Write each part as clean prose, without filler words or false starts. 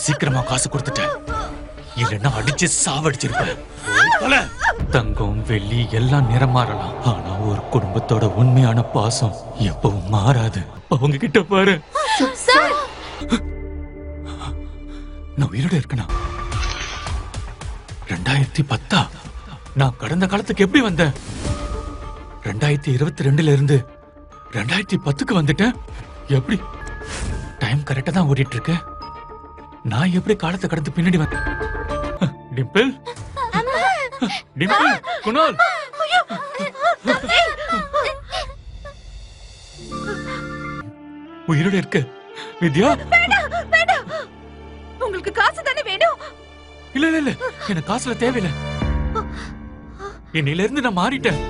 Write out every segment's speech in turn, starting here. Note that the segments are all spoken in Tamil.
சீக்கிரமா காசு கொடுத்துட்டேன், இல்லைன்னா அடிச்சு சாவடிச்சிருப்பேன். தங்கம் வெள்ளி எல்லாம் நிறம் மாறலாம், ஆனா ஒரு குடும்பத்தோட உண்மையான பாசம் எப்பவும் மாறாது. அவங்க கிட்ட பாரு. நான் உயிரோட இருக்கணும். 2010 நான் கடந்த காலத்துக்கு எப்படி வந்தேன்? 2022 இருந்து 2010க்கு வந்துட்டேன். எப்படி டைம் கரெக்டா தான் ஓடிட்டு இருக்கு. நான் எப்படி காலத்தை கடந்து பின்னாடி வந்தேன்? டிம்பிள், டிம்பிள், குணால், உயிரோட இருக்க வித்யா. உங்களுக்கு காசு தானே வேணும்? இல்ல இல்ல இல்ல, எனக்கு காசுல தேவையில்லை. இன்னையில இருந்து நான் மாறிட்டேன்.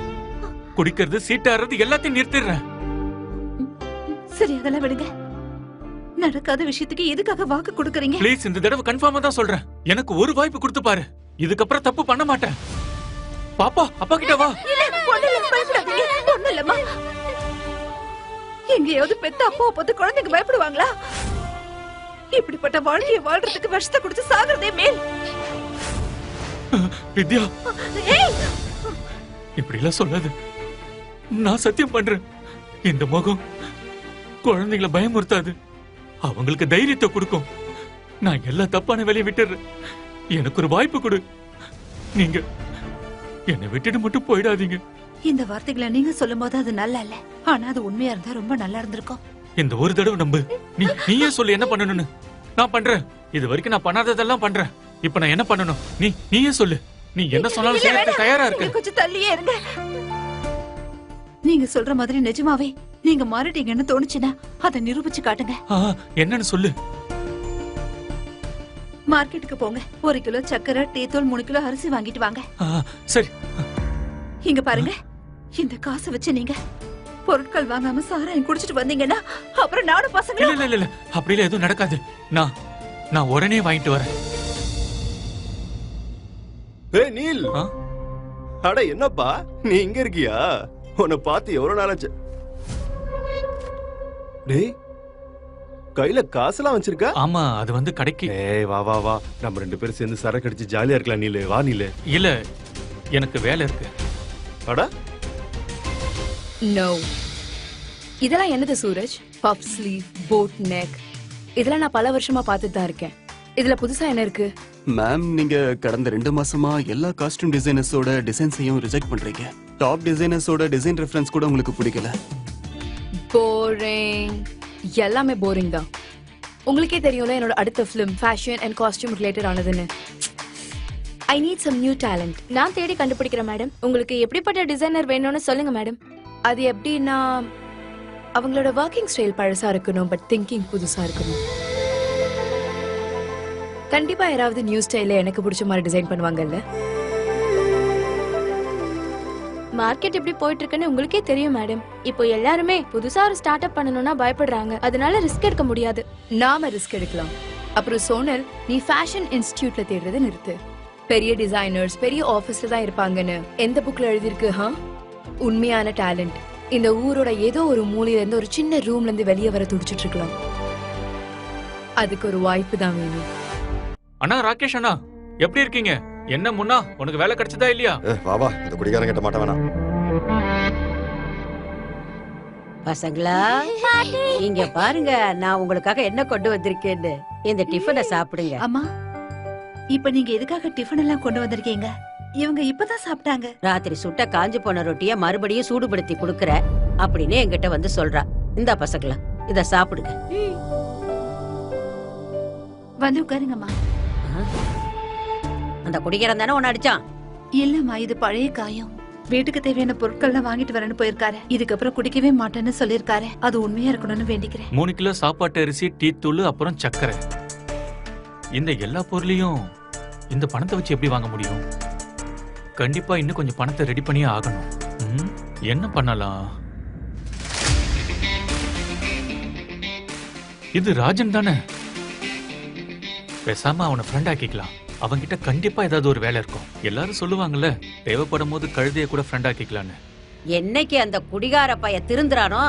குடிக்கிறது, சீட்டாடுறது எல்லாத்தையும் நிறுத்திடுறேன். சரி, அதெல்லாம் விடுங்க. நடக்காத விஷயத்துக்கு எதுக்காக வாக்கு கொடுக்கறீங்க? ப்ளீஸ், இந்த தடவை கன்ஃபார்மா தான் சொல்றேன். எனக்கு ஒரு வாய்ப்பு கொடுத்து பாரு. இதுக்கப்புறம் தப்பு பண்ண மாட்டேன். பாப்பா, அப்பா கிட்ட வா. எங்கேயாவது பெத்த அப்பாவை பார்த்து குழந்தைங்க பயப்படுவாங்களா? இப்படிப்பட்ட வாழ்க்கையை வாழ்றதுக்கு விஷத்தை கொடுத்து சாகிறதே மேல். வித்யா, இப்படி எல்லாம் சொல்லாது. நான் சத்தியம் பண்றேன், இந்த முகம் குழந்தைகளை பயமுறுத்தாது, அவங்களுக்கு தைரியத்தை கொடுக்கும். நான் எல்லா தப்பான வேலையை விட்டுறேன். எனக்கு ஒரு வாய்ப்பு கொடு. நீங்க என்னை விட்டுட்டு மட்டும் போயிடாதீங்க. இந்த வார்த்தைகளை நீங்க சொல்லும் போது அது நல்லா இல்ல, ஆனா அது உண்மையா இருந்தா ரொம்ப நல்லா இருந்திருக்கும். இந்த ஒரு தடவை நம்பு. நீயே சொல்லு என்ன பண்ணணும்னு. நான் பண்றேன். இது வரைக்கும் நான் பண்ணாததெல்லாம் பண்றேன். இப்ப நான் என்ன பண்ணணும்? நீயே சொல்லு. நீ என்ன சொன்னாலும் செய்யறதுக்கு தயாரா இருக்கு. கொஞ்சம் தள்ளியே இருங்க. நீங்க சொல்ற மாதிரி நிஜமாவே நீங்க மாறிட்டீங்கன்னு தோணுச்சுன்னா அதை நிரூபிச்சு காட்டுங்க. என்னன்னு சொல்லு. மார்க்கெட்டுக்கு போங்க, 1 கிலோ சக்கரை, டீ தூள், 3 கிலோ அரிசி வாங்கிட்டு வாங்க. சரி. இங்க பாருங்க, இந்த காசை வச்சு நீங்க பொருட்கள் வாங்காம சாராயம் குடிச்சிட்டு வந்தீங்கன்னா அப்புறம் நானும் பசங்க. இல்ல இல்ல இல்ல, அப்படிலாம் எதுவும் நடக்காது. நான் உடனே வாங்கிட்டு வரேன். ஏய் நீல், அட என்னப்பா நீ இங்க இருக்கியா? உன்னை பார்த்து எவ்வளவு நாளாச்சு. டேய், கையில காசெல்லாம் வச்சிருக்க? ஆமா, அது வந்து கடைக்கு. ஏய் வா வா வா, நம்ம 2 பேரும் சேர்ந்து சரக்கு அடிச்சு ஜாலியா இருக்கலாம். நீலு வா. நீலு, இல்ல எனக்கு வேலை இருக்கு. அட நோ, இதெல்லாம் என்னது Suraj? Puff sleeve, boat neck, இதெல்லாம் நான் பல வருஷமா பார்த்துட்டு தான் இருக்கேன். இதுல புதுசா என்ன இருக்கு? மேம், நீங்க கடந்த 2 மாசமா எல்லா காஸ்டியூம் டிசைனர்ஸோட டிசைன்ஸையும் ரிஜெக்ட் பண்றீங்க. டாப் டிசைனர்ஸோட டிசைன் ரெஃபரன்ஸ் கூட உங்களுக்கு பிடிக்கல. போரிங், எல்லாமே போரிங் தான். உங்களுக்கே தெரியும்ல என்னோட அடுத்த film fashion and costume related ஆனதுன்னு. I need some new talent. நான் தேடி கண்டுபிடிக்கிறேன் மேடம். உங்களுக்கு எப்படிப்பட்ட டிசைனர் வேணும்னு சொல்லுங்க மேடம். அது எப்படின்னா அவங்களோட ஒர்க்கிங் ஸ்டைல் பழசா இருக்கணும், பட் திங்கிங் புதுசா இருக்கணும். கண்டிப்பா யாராவது நியூ ஸ்டைல்ல எனக்கு பிடிச்ச மாதிரி டிசைன் பண்ணுவாங்கல்ல. மார்க்கெட் எப்படி போயிட்டு இருக்குன்னு உங்களுக்கே தெரியும் மேடம். இப்போ எல்லாருமே புதுசா ஒரு ஸ்டார்ட் அப் பண்ணணும்னா பயப்படுறாங்க. அதனால ரிஸ்க் எடுக்க முடியாது. நாம ரிஸ்க் எடுக்கலாம். அப்புறம் சோனல், நீ ஃபேஷன் இன்ஸ்டிடியூட்ல தேடுறதை நிறுத்து. பெரிய டிசைனர்ஸ் பெரிய ஆபீஸ்ல தான் இருப்பாங்கன்னு எந்த புக்ல எழுதிருக்கு? உண்மையான டேலண்ட் இந்த ஊரோட ஏதோ ஒரு மூலையில இருந்து ஒரு சின்ன ரூம்ல இருந்து வெளியே வர துடிச்சிட்டு இருக்கலாம். அதுக்கு ஒரு வாய்ப்பு தான் வேணும். அண்ணா ராகேஷ் அண்ணா, எப்படி இருக்கீங்க? என்ன முன்னா, உனக்கு வேலை கிடைச்சதா இல்லையா? வா வா, இந்த குடிகாரன் கிட்ட மாட்ட வேணாம். பசங்களா, இங்க பாருங்க, நான் உங்களுக்காக என்ன கொண்டு வந்திருக்கேன்னு. இந்த டிஃபனை சாப்பிடுங்க. அம்மா, இப்ப நீங்க எதுக்காக டிஃபன் எல்லாம் கொண்டு வந்திருக்கீங்க? இவங்க இப்பதான் சாப்பிட்டாங்க. ராத்திரி சுட்ட காஞ்சு போன ரொட்டிய மறுபடியும் சூடுபடுத்தி குடுக்கற அப்படின்னு என்கிட்ட வந்து சொல்றா. இந்த பசங்களா, இத சாப்பிடுங்க. வந்து உட்காருங்கம்மா. அந்த குடிக்கிறன் தானே உன்னை அடிச்சான்? இல்லம்மா, இது பழைய காயம். வீட்டுக்கு தேவையான பொருட்கள்லாம் வாங்கிட்டு வரேன்னு போயிருக்காரு. இதுக்கப்புறம் குடிக்கவே மாட்டேன்னு சொல்லிருக்காரு. அது உண்மையா இருக்கணும்னு வேண்டிக்கிறேன். 3 கிலோ சாப்பாட்டு அரிசி, டீ தூள், அப்புறம் சக்கரை. இந்த எல்லா பொருளையும் இந்த பணத்தை வச்சு எப்படி வாங்க முடியும்? கண்டிப்பா இன்னும் கொஞ்சம் பணத்தை ரெடி பண்ணியே ஆகணும். என்ன பண்ணலாம்? இது ராஜன் தானே, பேசாம அவனை ஃப்ரெண்ட் ஆக்கிக்கலாம். அவன்கிட்ட கண்டிப்பா ஏதாவது ஒரு வேலை இருக்கும். எல்லாரும் சொல்லுவாங்கல்ல, தேவைப்படும் போது கழுதைய கூட ஃப்ரெண்ட் ஆக்கிக்கலான்னு. என்னைக்கு அந்த குடிகார பைய திருந்துறானோ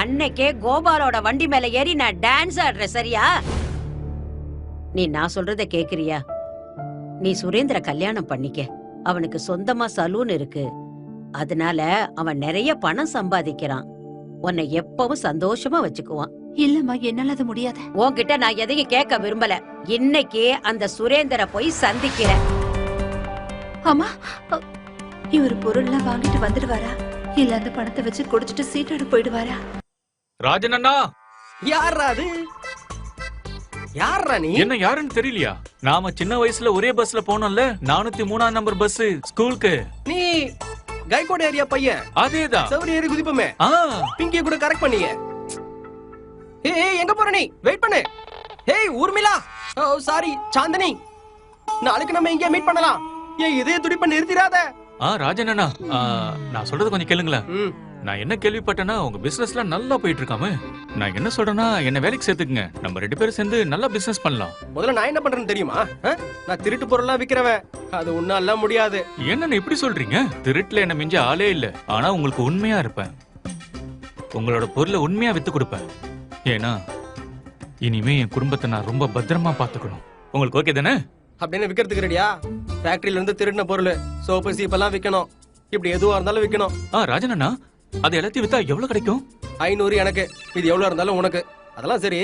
அன்னைக்கே கோபாலோட வண்டி மேல ஏறி நான் டான்ஸ் ஆடுறேன். சரியா? நீ நான் சொல்றத கேக்குறியா? நீ சுரேந்திர கல்யாணம் பண்ணிக்க. அவனுக்கு சொந்தமா சலூன் இருக்கு. அதனால அவன் நிறைய பணம் சம்பாதிக்கிறான். உன்னை எப்பவும் சந்தோஷமா வச்சுக்குவான். இல்லம்மா, என்னால அது முடியாது. உன்கிட்ட நான் எதையும் கேட்க விரும்பல. இன்னைக்கு அந்த சுரேந்தரை போய் சந்திக்கிறேன். அம்மா, இவர் பொருள்லாம் வாங்கிட்டு வந்துடுவாரா? இல்ல அந்த பணத்தை வச்சு குடிச்சிட்டு சீட்டோட போயிடுவாரா? ராஜன் அண்ணா, யாரா அது? யாரா நீ? என்ன யாருன்னு தெரியலையா? நாம சின்ன வயசுல ஒரே பஸ்ல போனோம்ல, 403 நம்பர் பஸ் ஸ்கூலுக்கு. நீ கைகோட ஏரியா பையன். அதேதான். சவரி ஏறி குதிப்பமே. ஆ, பிங்கிய கூட கரெக்ட் பண்ணீங்க. ஏய் எங்க போற நீ? வெயிட் பண்ணு. ஏய் ஊர்மிளா. ஓ சாரி சாந்தினி. நாளைக்கு நம்ம இங்கே மீட் பண்ணலாம். ஏய் இதே துடிப்ப நிறுத்திராத. ராஜன் அண்ணா, நான் சொல்றது கொஞ்சம் கேளுங்களேன். ம். நான் என்ன கேள்விப்பட்டேன்னா உங்க பிசினஸ்ல நல்லா போயிட்டு இருக்காம. நான் என்ன சொல்றேன்னா என்ன வேலைக்கு சேர்த்துக்குங்க. நம்ம 2 பேரும் சேர்ந்து நல்லா பிசினஸ் பண்ணலாம். முதல்ல நான் என்ன பண்றேன்னு தெரியுமா? நான் திருட்டு பொருள்லாம் விக்கிறவன். அது உன்னால முடியாது. என்னன்னு இப்படி சொல்றீங்க? திருட்டுல என்ன மிஞ்ச ஆளே இல்ல. ஆனா உங்களுக்கு உண்மையா இருப்பேன். உங்களோட பொருளை உண்மையா வித்து கொடுப்பேன். ஏன்னா இனிமே என் குடும்பத்தை நான் ரொம்ப பத்திரமா பாத்துக்கணும். உங்களுக்கு ஓகே தானே? அப்படின்னு விக்கிறதுக்கு ரெடியா? ஃபேக்டரியில இருந்து திருடின பொருள், சோப்பு சீப்பெல்லாம் விக்கணும். இப்படி எதுவா இருந்தாலும் விக்கணும். ராஜன் அண்ணா, அது எல்லாத்தையும் வித்தா எவ்வளவு கிடைக்கும்? 500 எனக்கு. இது எவ்வளவு இருந்தாலும் உனக்கு. அதெல்லாம் சரி,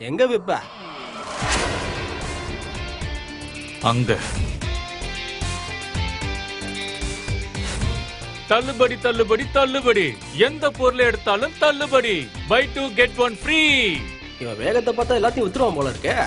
எங்க விப்ப? அங்க. தள்ளுபடி தள்ளுபடி தள்ளுபடி. எந்த பொருளை எடுத்தாலும் தள்ளுபடி. Buy 2 get 1 free. இவன் வேகத்தை பார்த்தா எல்லாத்தையும் வித்துருவான் போல இருக்கே.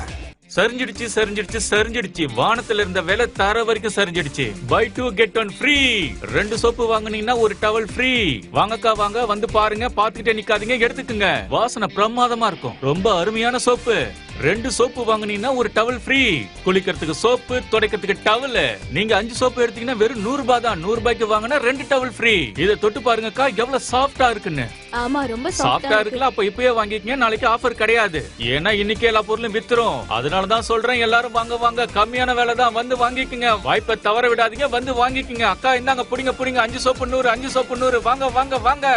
சரிஞ்சிடுச்சு சரிஞ்சிடுச்சு சரிஞ்சிடுச்சு. வானத்துல இருந்த விலை தர வரைக்கும் சரிஞ்சிடுச்சு. Buy 2 get 1 free. 2 சோப்பு வாங்குனீங்கன்னா ஒரு டவல் ஃப்ரீ. வாங்கக்கா வாங்க, வந்து பாருங்க, பாத்துக்கிட்டே நிக்காதீங்க, எடுத்துக்குங்க. வாசனை பிரமாதமா இருக்கும். ரொம்ப அருமையான சோப்பு. 2 சோப்பு வாங்குனீங்கன்னா ஒரு டவல் ஃப்ரீ. குளிக்கிறதுக்கு சோப்பு, துடைக்கிறதுக்கு டவல். நீங்க 5 சோப்பு எடுத்தீங்கன்னா வெறும் 100 ரூபாய் தான். 100 ரூபாய்க்கு வாங்கினா 2 டவல் ஃப்ரீ. இதை தொட்டு பாருங்கக்கா, எவ்வளவு சாஃப்டா இருக்குன்னு. ஆமா ரொம்ப சாஃப்டா இருக்குல்ல? அப்ப இப்பயே வாங்கிக்கங்க, நாளைக்கு ஆஃபர் கிடையாது. ஏன்னா இன்னைக்கு எல்லா பொருளும் வித்துரும். அதனாலதான் சொல்றேன், எல்லாரும் வாங்க வாங்க, கம்மியான விலை தான், வந்து வாங்கிக்கங்க. வாய்ப்பை தவற விடாதீங்க, வந்து வாங்கிக்கங்க. அக்கா இந்தாங்க, புடிங்க புடிங்க, 5 சோப்பு 100, 5 சோப்பு 100. வாங்க வாங்க வாங்க.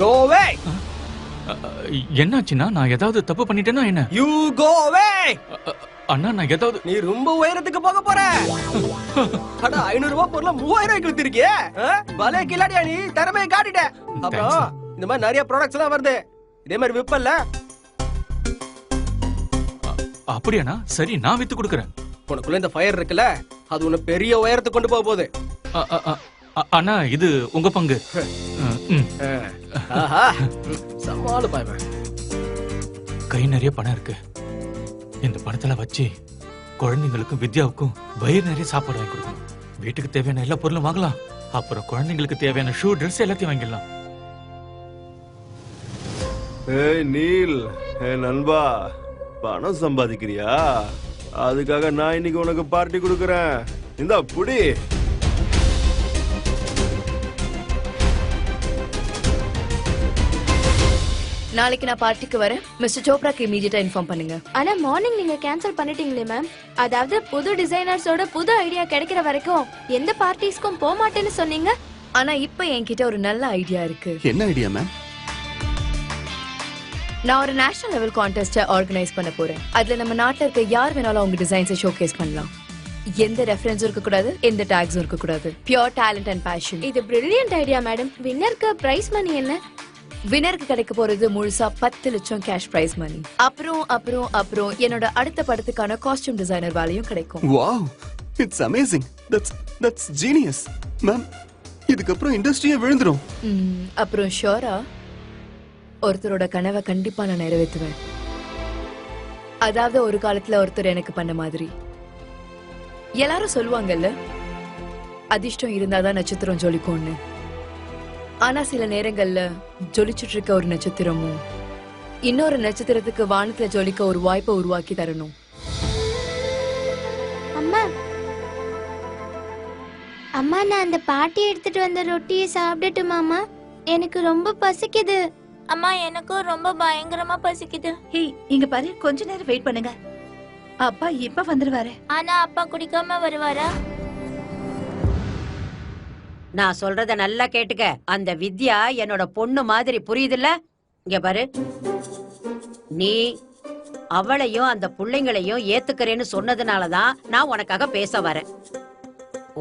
Go away. என்னாச்சுன்னா, நான் ஏதாவது தப்பு பண்ணிட்டேன்னா என்ன? You go away. அண்ணா, நான் ஏதாவது நீ ரொம்ப உயரத்துக்கு போக போற. அட 500 ரூபாய் பொருள 3000 ரூபாய்க்கு வித்திருக்கியே. பலே கில்லாடியா நீ, திறமையை காட்டிட்ட. அப்புறம் இந்த மாதிரி நிறைய ப்ராடக்ட்ஸ் எல்லாம் வருது. இதே மாதிரி விப்பல்ல? அப்படியாண்ணா? சரி, நான் வித்து கொடுக்கறேன். உனக்குள்ள இந்த ஃபயர் இருக்குல்ல, அது உன்னை பெரிய உயரத்துக்கு கொண்டு போக போகுது. அண்ணா, இது உங்க பங்கு. ஆஹா, சமாளு பாய்வன். கை நிறைய பணம் இருக்கு. இந்த பணத்துல வச்சு குழந்தைங்களுக்கும் வித்யாவுக்கும் வயிறு நிறைய சாப்பாடு வாங்கி கொடுக்கணும். வீட்டுக்கு தேவையான எல்லா பொருளும் வாங்கலாம். அப்புறம் குழந்தைங்களுக்கு தேவையான ஷூ, ட்ரெஸ் எல்லாத்தையும் வாங்கிடலாம். ஏய் நீல், நண்பா, பணம் சம்பாதிக்கிறியா? அதுக்காக நான் இன்னைக்கு உனக்கு பார்ட்டி கொடுக்கறேன். இந்தா புடி. நாளைக்கு நான் பார்ட்டிக்கு வரேன். மிஸ்டர் சோப்ராக்கு இமீடியட்டா இன்ஃபார்ம் பண்ணுங்க. ஆனா மார்னிங் நீங்க கேன்சல் பண்ணிட்டீங்களே மேம். அதாவது புது டிசைனர்ஸோட புது ஐடியா கிடைக்கிற வரைக்கும் எந்த பார்ட்டிஸ்க்கும் போக மாட்டேன்னு சொன்னீங்க. ஆனா இப்ப என்கிட்ட ஒரு நல்ல ஐடியா இருக்கு. என்ன ஐடியா மேம்? நான் ஒரு நேஷனல் லெவல் கான்டெஸ்ட ஆர்கனைஸ் பண்ண போறேன். அதுல நம்ம நாட்டுல இருக்க யார் வேணாலும் அவங்க டிசைன்ஸை ஷோகேஸ் பண்ணலாம். எந்த ரெஃபரன்ஸும் இருக்க கூடாது, எந்த டாக்ஸும் இருக்க கூடாது. Pure talent and passion. இது பிரில்லியன்ட் ஐடியா மேடம். வின்னருக்கு பிரைஸ் மணி என்ன? வினருக்கு கிடைக்க போறது முழுசா 10 லட்சம் கேஷ் பிரைஸ் மணி. அப்புறம் என்னோட அடுத்த படத்துக்கான காஸ்டியூம் டிசைனர் வேலையும் கிடைக்கும். Wow, it's amazing. That's genius ma'am. இதுக்கு அப்புறம் இண்டஸ்ட்ரியே விழுந்துரும். அப்புறம் ஷோரா ஒருத்தரோட கனவை கண்டிப்பா நான் நிறைவேற்றுவேன். அதாவது ஒரு காலத்துல ஒருத்தர் எனக்கு பண்ண மாதிரி. எல்லாரும் சொல்லுவாங்கல்ல, அதிர்ஷ்டம் இருந்தாதான் நட்சத்திரம் ஜொலிக்கும்னு. ஆனா சில நேரங்கள்ல ஜொலிச்சுட்டு இருக்க ஒரு நட்சத்திரமும் இன்னொரு நட்சத்திரத்துக்கு வானத்துல ஜொலிக்க ஒரு வாய்ப்பை உருவாக்கி தரணும். அம்மா அம்மா, நான் அந்த பாட்டி எடுத்துட்டு வந்த ரொட்டியை சாப்பிடட்டுமாமா? எனக்கு ரொம்ப பசிக்குது. அம்மா, எனக்கும் ரொம்ப பயங்கரமா பசிக்குது. ஹே, இங்க பாரு, கொஞ்ச நேரம் வெயிட் பண்ணுங்க. அப்பா இப்ப வந்துருவாரு. ஆனா அப்பா குடிக்காம வருவாரா? நான் சொல்றத நல்லா கேட்டுக்க. அந்த வித்யா என்னோட பொண்ணு மாதிரி, புரியுதுல்ல? இங்க பாரு, நீ அவளையும் அந்த பிள்ளைங்களையும் ஏத்துக்கிறேன்னு சொன்னதுனாலதான் நான் உனக்காக பேச வரேன்.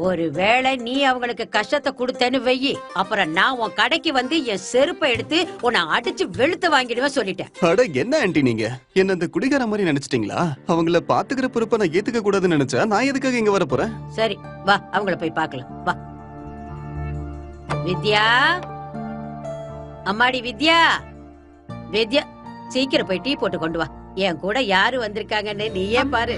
ஒருவேளை நீ அவங்களுக்கு கஷ்டத்தை கொடுத்தேன்னு வெயி, அப்புறம் நான் உன் கடைக்கு வந்து என் செருப்பை எடுத்து உன்னை அடிச்சு வெளுத்து வாங்கிடுவேன் சொல்லிட்டேன். அட என்ன ஆண்டி நீங்க என்ன அந்த குடிகார மாதிரி நினைச்சிட்டீங்களா? அவங்கள பாத்துக்கிற பொறுப்பை நான் ஏத்துக்க கூடாதுன்னு நினைச்சா நான் எதுக்காக இங்க வர போறேன்? சரி வா, அவங்கள போய் பார்க்கலாம் வா. வித்யா, அம்மாடி வித்யா, வித்யா சீக்கிரம் போய் டீ போட்டு கொண்டு வா. என் கூட யாரு வந்திருக்காங்கன்னு நீயே பாரு.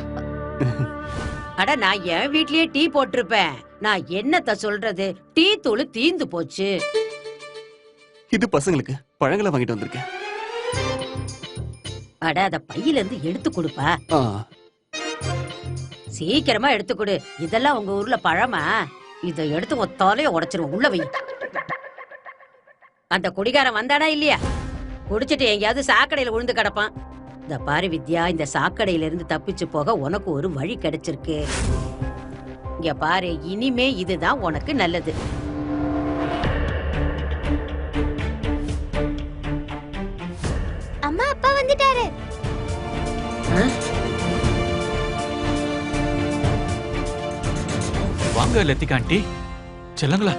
அட நான் என் வீட்லயே டீ போட்டிருப்பேன். நான் என்னத்த சொல்றது, டீ தூள் தீந்து போச்சு. இது பசங்களுக்கு பழங்களை வாங்கிட்டு வந்திருக்கேன். அட அத பையில இருந்து எடுத்து கொடுப்பா. சீக்கிரமா எடுத்து கொடு. இதெல்லாம் உங்க ஊர்ல பழமா? இத எடுத்து உன் தலைய உடைச்சிருவோம். உள்ள வை. அந்த குடிகாரன் வந்தானா இல்லையா? குடிச்சிட்டு எங்கேயாவது சாக்கடையில விழுந்து கிடப்பான். இந்த பாரு வித்யா, இந்த சாக்கடையில இருந்து தப்பிச்சு போக உனக்கு ஒரு வழி கிடைச்சிருக்கு. இங்க பாரு, இனிமே இதுதான் உனக்கு நல்லது. அம்மா அப்பா வந்துட்டாரு. வாங்க லத்திகா ஆண்டி. செல்லங்களா,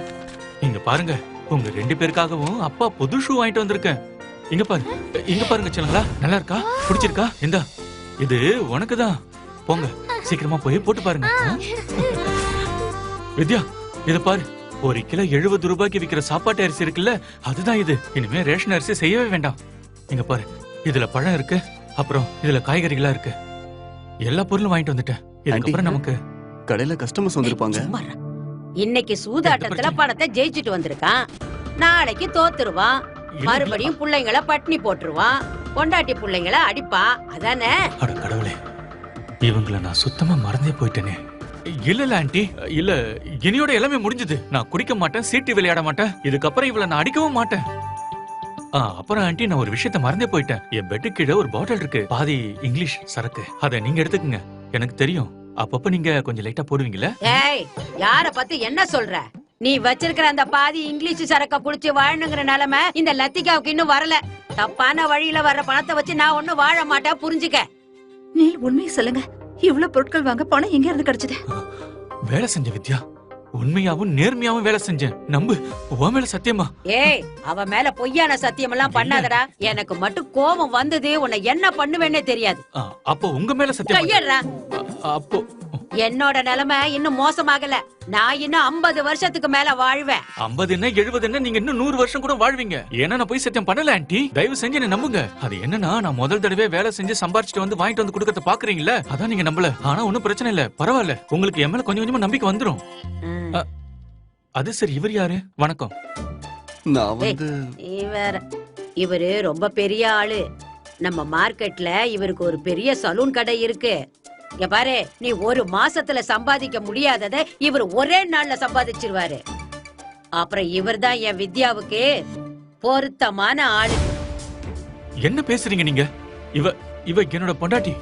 இங்க பாருங்க, உங்க 2 பேருக்காகவும் அப்பா புது ஷூ வாங்கிட்டு வந்திருக்கேன். இங்க பாருங்க செல்லங்களா, நல்லா இருக்கா? பிடிச்சிருக்கா? இந்தா, இது உனக்கு தான். போங்க, சீக்கிரமா போய் போட்டு பாருங்க. வித்யா, இத பாரு, 1 கிலோ 70 ரூபாய்க்கு விக்கிற சாப்பாட்டு அரிசி இருக்குல்ல, அதுதான் இது. இனிமே ரேஷன் அரிசி செய்யவே வேண்டாம். இங்க பாரு, இதுல பழம் இருக்கு, அப்புறம் இதுல காய்கறிகளா இருக்கு. எல்லா பொருளும் வாங்கிட்டு வந்துட்டேன். இதுக்கப்புறம் நமக்கு கடையில கஸ்டமர்ஸ் வந்திருப்பாங்க. இன்னைக்கு சூதாட்டத்துல பணத்தை ஜெயிச்சுட்டு வந்திருக்கான், நாளைக்கு தோத்துருவான். மறுபடியும் பிள்ளைங்களை பட்னி போட்டுருவான், பொண்டாட்டி பிள்ளைங்களை அடிப்பான். அதானே? அட கடவுளே, இவங்கள நான் சுத்தமா மறந்தே போயிட்டேனே. இல்ல ஆண்டி, இல்ல, இனியோட எல்லாமே முடிஞ்சது. நான் குடிக்க மாட்டேன், சீட்டு விளையாட மாட்டேன், இதுக்கப்புறம் இவள நான் அடிக்கவும் மாட்டேன். அப்புறம் ஆண்டி, நான் ஒரு விஷயத்த மறந்தே போயிட்டேன். என் பெட்டு கீழே ஒரு பாட்டில் இருக்கு, பாதி இங்கிலீஷ் சரக்கு. அதை நீங்க எடுத்துக்கங்க, எனக்கு தெரியும். அப்பப்ப நீங்க கொஞ்சம் லைட்டா போடுவீங்கல்ல. ஏய், யார பத்தி என்ன சொல்ற? நீ வச்சிருக்கிற அந்த பாதி இங்கிலீஷ் சரக்க குடிச்சு வாழணுங்கிற நிலைமை இந்த லத்திகாவுக்கு இன்னும் வரல. தப்பான வழியில வர்ற பணத்தை வச்சு நான் ஒண்ணும் வாழ மாட்டேன், புரிஞ்சுக்க. நீ உண்மையை சொல்லுங்க, இவ்வளவு பொருட்கள் வாங்க பணம் எங்க இருந்து கிடைச்சது? வேலை செஞ்ச வித்யா, உண்மையாவும் நேர்மையாவும் வேலை செஞ்சேன். நம்பு, உன் மேல சத்தியமா. ஏய், அவ மேல பொய்யான சத்தியம் எல்லாம் பண்ணாதடா. எனக்கு மட்டும் கோபம் வந்தது, உன்னை என்ன பண்ணுவேன்னே தெரியாது. அப்போ உங்க மேல சத்தியம். கையறா. அப்போ என்னோட நிலைமை இன்னும் மோசமாகல. நான் இன்னும் 50 வருஷத்துக்கு மேல வாழ்வேன். 50 என்ன 70 என்ன, நீங்க இன்னும் 100 வருஷம் கூட வாழ்வீங்க. ஏன்னா நான் போய் சத்தியம் பண்ணல ஆண்டி. தயவு செஞ்சு என்ன நம்புங்க. அது என்னன்னா, நான் முதல் தடவை வேலை செஞ்சு சம்பாரிச்சுட்டு வந்து வாங்கிட்டு வந்து கொடுக்கறத பாக்குறீங்களா, அதான் நீங்க நம்பல. ஆனா ஒன்னும் பிரச்சனை இல்ல, பரவாயில்ல. உங்களுக்கு என் மேல கொஞ்சம் கொஞ்சமா நம்பிக்கை வந்துரும். அது சரி, இவர் யாரு? வணக்கம். நான் வந்து இவரு ரொம்ப பெரிய ஆளு. நம்ம மார்க்கெட்ல இவருக்கு ஒரு பெரிய சலூன் கடை இருக்கு. இங்க பாரு, நீ ஒரு மாசத்துல சம்பாதிக்க முடியாததை இவர் ஒரே நாள்ல சம்பாதிச்சிருவாரு. அப்புறம் இவர் தான் என் வித்யாவுக்கு பொருத்தமான ஆளு. என்ன பேசுறீங்க நீங்க? இவ என்னோட பொண்டாட்டி.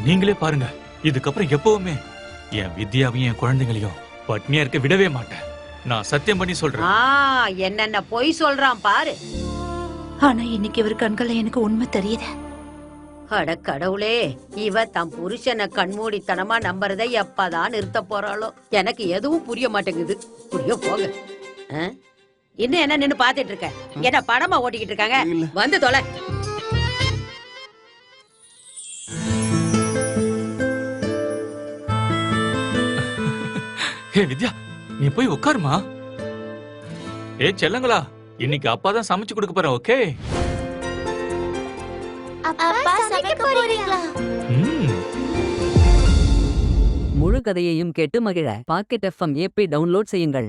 நீங்களே பாருங்க, இதுக்கப்புறம் எப்பவுமே என் வித்யாவையும் என் குழந்தைங்களையும் பட்னியா இருக்க விடவே மாட்டேன். நான் சத்தியம் பண்ணி சொல்றேன். என்னென்ன பொய் சொல்றான் பாரு. ஆனா இன்னைக்கு இவர் கண்கள்ல எனக்கு உண்மை தெரியுது. அட கடவுளே, இவ தம் புருஷனை கண்மூடித்தனமா நம்புறதை எப்பதான் நிறுத்த போறாளோ? எனக்கு எதுவும் புரிய மாட்டேங்குது. புரிய போக. இன்னும் என்ன நின்னு பாத்துட்டு இருக்க? என்ன படமா ஓட்டிக்கிட்டு இருக்காங்க? வந்து தொலை. ஹே வித்யா, நீ போய் உட்காருமா. ஏ செல்லங்களா, இன்னைக்கு அப்பா தான் சமைச்சு கொடுக்க போறேன். ஓகே? அப்பா சமைக்க போறீங்களா? முழு கதையையும் கேட்டு மகிழ பாக்கெட் FM ஆப்பை டவுன்லோட் செய்யுங்கள்.